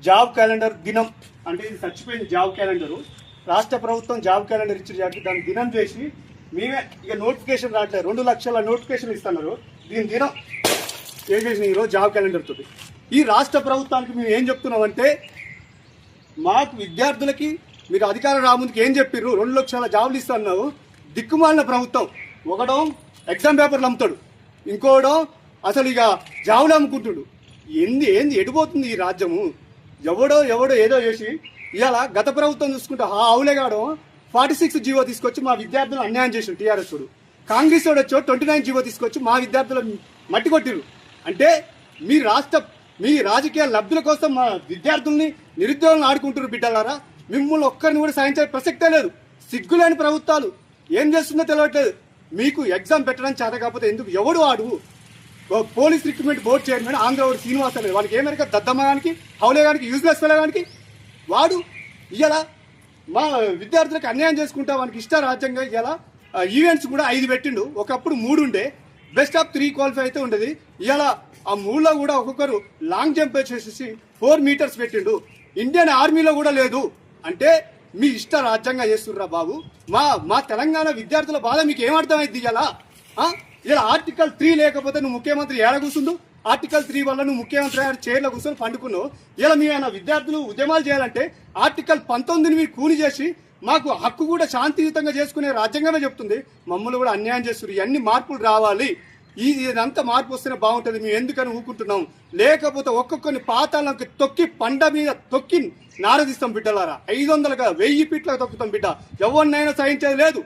Job calendar దినం అంటే ఇది చచ్చిపోయింది జాబ్ క్యాలెండరు. రాష్ట్ర ప్రభుత్వం జాబ్ క్యాలెండర్ ఇచ్చి దాని దినం చేసి మేమే ఇక నోటిఫికేషన్ రావట్లేదు. 2 లక్షల నోటిఫికేషన్ ఇస్తున్నారు. దీని దినం చేసేసిన ఈరోజు జాబ్ క్యాలెండర్ తోటి. ఈ రాష్ట్ర ప్రభుత్వానికి మేము ఏం చెప్తున్నామంటే, మాకు విద్యార్థులకి మీరు అధికారం రాముందుకు ఏం చెప్పారు, 2 లక్షల జాబులు ఇస్తున్నావు. దిక్కుమాలిన ప్రభుత్వం. ఒకడో ఎగ్జామ్ పేపర్లు అమ్ముతాడు, ఇంకోడో అసలు ఇక జాబులు అమ్ముకుంటుడు. ఏంది ఎడిపోతుంది ఈ రాజ్యము? ఎవడో ఏదో చేసి ఇవాళ గత ప్రభుత్వం చూసుకుంటే అవులేగాడో 46 జీవో తీసుకొచ్చి మా విద్యార్థులు అన్యాయం చేసిండు. టీఆర్ఎస్ వాడు, కాంగ్రెస్ వాడు వచ్చో 29 జీవో తీసుకొచ్చి మా విద్యార్థులు మట్టి కొట్టిరు. అంటే మీ రాజకీయ లబ్ధుల కోసం మా విద్యార్థుల్ని నిరుద్యోగులను ఆడుకుంటున్నారు. బిడ్డలారా, మిమ్మల్ని ఒక్కరిని కూడా సాధించే ప్రసక్తే లేదు. సిగ్గులేని ప్రభుత్వాలు ఏం చేస్తుందో తెలియట్లేదు. మీకు ఎగ్జామ్ పెట్టడానికి చేత కాకపోతే ఎందుకు ఎవడు వాడు పోలీస్ రిక్రూట్మెంట్ బోర్డు చైర్మన్ ఆంధ్రవాడు శ్రీనివాస వానికి ఏమైనా దద్దమ్మగానికి హౌలేగానికి యూజ్లెస్ వెళ్ళగానికి వాడు ఇలా మా విద్యార్థులకు అన్యాయం చేసుకుంటా వానికి ఇష్ట రాజ్యంగా ఇలా ఈవెంట్స్ కూడా 5 పెట్టిండు. ఒకప్పుడు 3 ఉండే, బెస్ట్ ఆఫ్ 3 క్వాలిఫై అయితే ఉండేది. ఇలా ఆ 3లో కూడా ఒక్కొక్కరు లాంగ్ జంప్ వచ్చేసి 4 మీటర్స్ పెట్టిండు. ఇండియన్ ఆర్మీలో కూడా లేదు. అంటే మీ ఇష్ట రాజ్యంగా చేస్తుర్రా బాబు. మా తెలంగాణ విద్యార్థుల బాధ మీకు ఏమర్థమైంది? ఇలా ఆర్టికల్ 3 లేకపోతే నువ్వు ముఖ్యమంత్రి ఏడ కూర్చుండు. ఆర్టికల్ 3 వల్ల నువ్వు ముఖ్యమంత్రి చైర్లో కూర్చొని పండుకున్నావు. ఇలా మీ విద్యార్థులు ఉద్యమాలు చేయాలంటే ఆర్టికల్ 19ని మీరు కూని చేసి మాకు హక్కు కూడా శాంతియుతంగా చేసుకునే రాజ్యాంగమే చెప్తుంది. మమ్మల్ని కూడా అన్యాయం చేస్తున్నారు. ఇవన్నీ మార్పులు రావాలి. ఇదంతా మార్పు వస్తేనే బాగుంటుంది. మేము ఎందుకని ఊకుంటున్నాం? లేకపోతే ఒక్కొక్కరిని పాతాలకు తొక్కి పండ మీద తొక్కి నారదిస్తాం బిడ్డలారా. 500గా 1000 ఫీట్లకు తొక్కుతాం బిడ్డ. ఎవరినైనా సహించేది లేదు.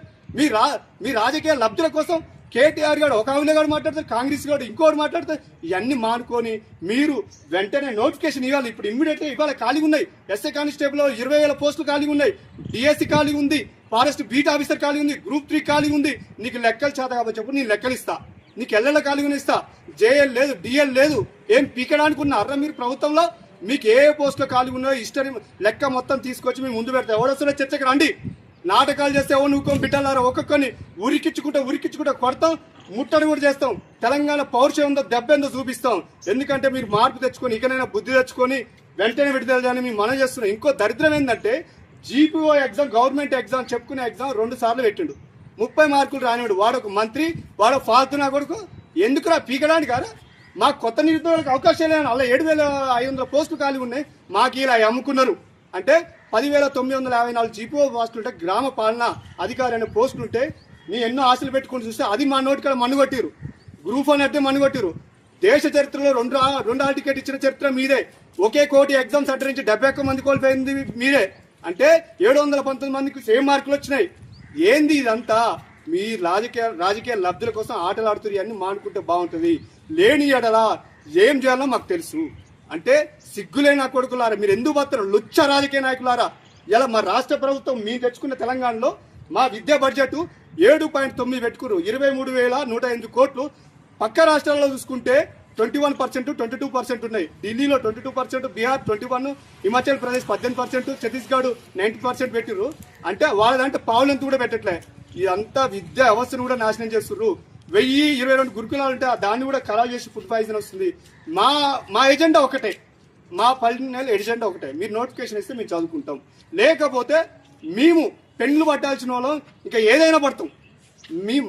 మీ రాజకీయ లబ్ధుల కోసం కేటీఆర్ గారు ఒక ఆవిడ మాట్లాడతారు, కాంగ్రెస్ గారు ఇంకోటి మాట్లాడతారు. ఇవన్నీ మానుకొని మీరు వెంటనే నోటిఫికేషన్ ఇవ్వాలి. ఇప్పుడు ఇమ్మీడియట్ గా ఇవాళ ఖాళీ ఉన్నాయి. ఎస్ఐ కానిస్టేబుల్ 20,000 పోస్టులు ఖాళీ ఉన్నాయి. డిఎస్సి ఖాళీ ఉంది. ఫారెస్ట్ బీట్ ఆఫీసర్ ఖాళీ ఉంది. గ్రూప్ 3 ఖాళీ ఉంది. నీకు లెక్కలు చేత కాబట్టి చెప్పు, నేను లెక్కలు ఇస్తా. నీకు ఎల్లెళ్ళ ఖాళీ ఇస్తా. జేఎల్ లేదు, డిఎల్ లేదు. ఏం పీకడానికి ఉన్నారా మీరు ప్రభుత్వంలో? మీకు ఏ పోస్టులో ఖాళీ ఉన్నాయో హిస్టరీ లెక్క మొత్తం తీసుకొచ్చి మేము ముందు పెడతాం. ఎవడొస్తున్నా చర్చకు రండి. నాటకాలు చేస్తే నువ్వు బిడ్డలారా ఒక్కొక్కరిని ఉరికిచ్చుకుంటా కొడతాం, ముట్టడి కూడా చేస్తాం. తెలంగాణ పౌరుషం ఉందో దెబ్బేందో చూపిస్తాం. ఎందుకంటే మీరు మార్పు తెచ్చుకొని ఇకనైనా బుద్ధి తెచ్చుకొని వెంటనే విడుదల చేయాలని మేము మనం చేస్తున్నాం. ఇంకో దరిద్రం ఏంటంటే జీపీఓ ఎగ్జామ్, గవర్నమెంట్ ఎగ్జామ్ చెప్పుకునే ఎగ్జామ్ 2 సార్లు పెట్టిండు. 30 మార్కులు రానివాడు. వాడొక మంత్రి, వాడో ఫాల్తున్నా కొడుకు. ఎందుకురా పీకడానికి కారా? మాకు కొత్త నిరుద్యోగులకు అవకాశాలు లేని అలా 7,500 పోస్టులు ఖాళీ ఉన్నాయి. మాకు ఇలా అమ్ముకున్నారు. అంటే 10,954 జీపీఓ పోస్టులుంటే, గ్రామ పాలన అధికారి అనే పోస్టులుంటే నీ ఎన్నో ఆశలు పెట్టుకుని చూస్తే అది మా నోటికాడ మన్నుగొట్టిరు. గ్రూప్ 1 అంటే మన్నుగొట్టిరు. దేశ చరిత్రలో 2 హాల్ టికెట్ ఇచ్చిన చరిత్ర మీదే. ఒకే కోటి ఎగ్జామ్ సెంటర్ నుంచి 71 మంది కోల్పోయింది మీరే. అంటే 719 మందికి సేమ్ మార్కులు వచ్చినాయి. ఏంది ఇదంతా? మీ రాజకీయ లబ్ధుల కోసం ఆటలు ఆడుతున్నారు. ఇవన్నీ మానుకుంటే బాగుంటుంది. లేని ఎడలా ఏం చేయాలో మాకు తెలుసు. అంటే సిగ్గులేని కొడుకులారా, మీరు ఎందుకు పోతారు? లుచ్చ రాజకీయ నాయకులారా. ఇలా మా రాష్ట్ర ప్రభుత్వం మేము తెచ్చుకున్న తెలంగాణలో మా విద్యా బడ్జెట్ 7.9 పెట్టుకురు. 23,108 కోట్లు. పక్క రాష్ట్రాల్లో చూసుకుంటే 21%, 22% ఉన్నాయి. ఢిల్లీలో 22%, బీహార్ 21%, హిమాచల్ ప్రదేశ్ 18%, ఛత్తీస్గఢ్ 90% పెట్టిరు. అంటే వాళ్ళదంటే పావులంతా కూడా పెట్టట్లే. ఇదంతా విద్యా వ్యవస్థను కూడా నాశనం చేస్తున్నారు. 1022 గురుకులాలు ఉంటే దాన్ని కూడా ఖరాబ్ చేసి ఫుడ్ పాయిజన్ వస్తుంది. మా ఎజెండా ఒకటే, మా పల్లె ఎజెండా ఒకటే. మీరు నోటిఫికేషన్ ఇస్తే మేము చదువుకుంటాం. లేకపోతే మేము పెండ్లు పట్టాల్సిన వాళ్ళం ఇంకా ఏదైనా పడతాం.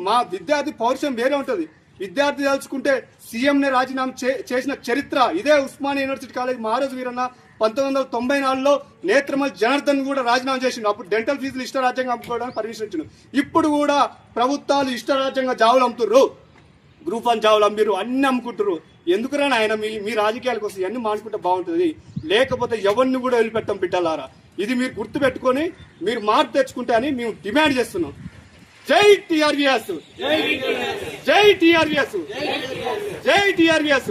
మా విద్యార్థి పౌరుషం వేరే ఉంటుంది. విద్యార్థి తలుచుకుంటే సీఎంనే రాజీనామా చేసిన చరిత్ర ఇదే. ఉస్మానియా యూనివర్సిటీ కాలేజ్ మహారాజు వీరన్న 1994లో నేత్రమల్ జనార్దన్ కూడా రాజీనామా చేసిండు. అప్పుడు డెంటల్ ఫీజులు ఇష్టరాజ్యంగా అమ్ముకోవడానికి పర్మిషన్ ఇచ్చిండు. ఇప్పుడు కూడా ప్రభుత్వాలు ఇష్టరాజ్యంగా జావులు అమ్ముతుర్రు. గ్రూప్ 1 జావులు అమ్మిరు, అన్ని అమ్ముకుంటారు. ఎందుకురా ఆయన మీ రాజకీయాల కోసం ఇవన్నీ మానుకుంటే బాగుంటుంది. లేకపోతే ఎవరిని కూడా వదిలిపెట్టాం బిడ్డలారా. ఇది మీరు గుర్తు పెట్టుకొని మీరు మార్పు తెచ్చుకుంటే అని మేము డిమాండ్ చేస్తున్నాం. జై టీఆర్ఎస్, జై టీఆర్ఎస్, జై టీఆర్ఎస్.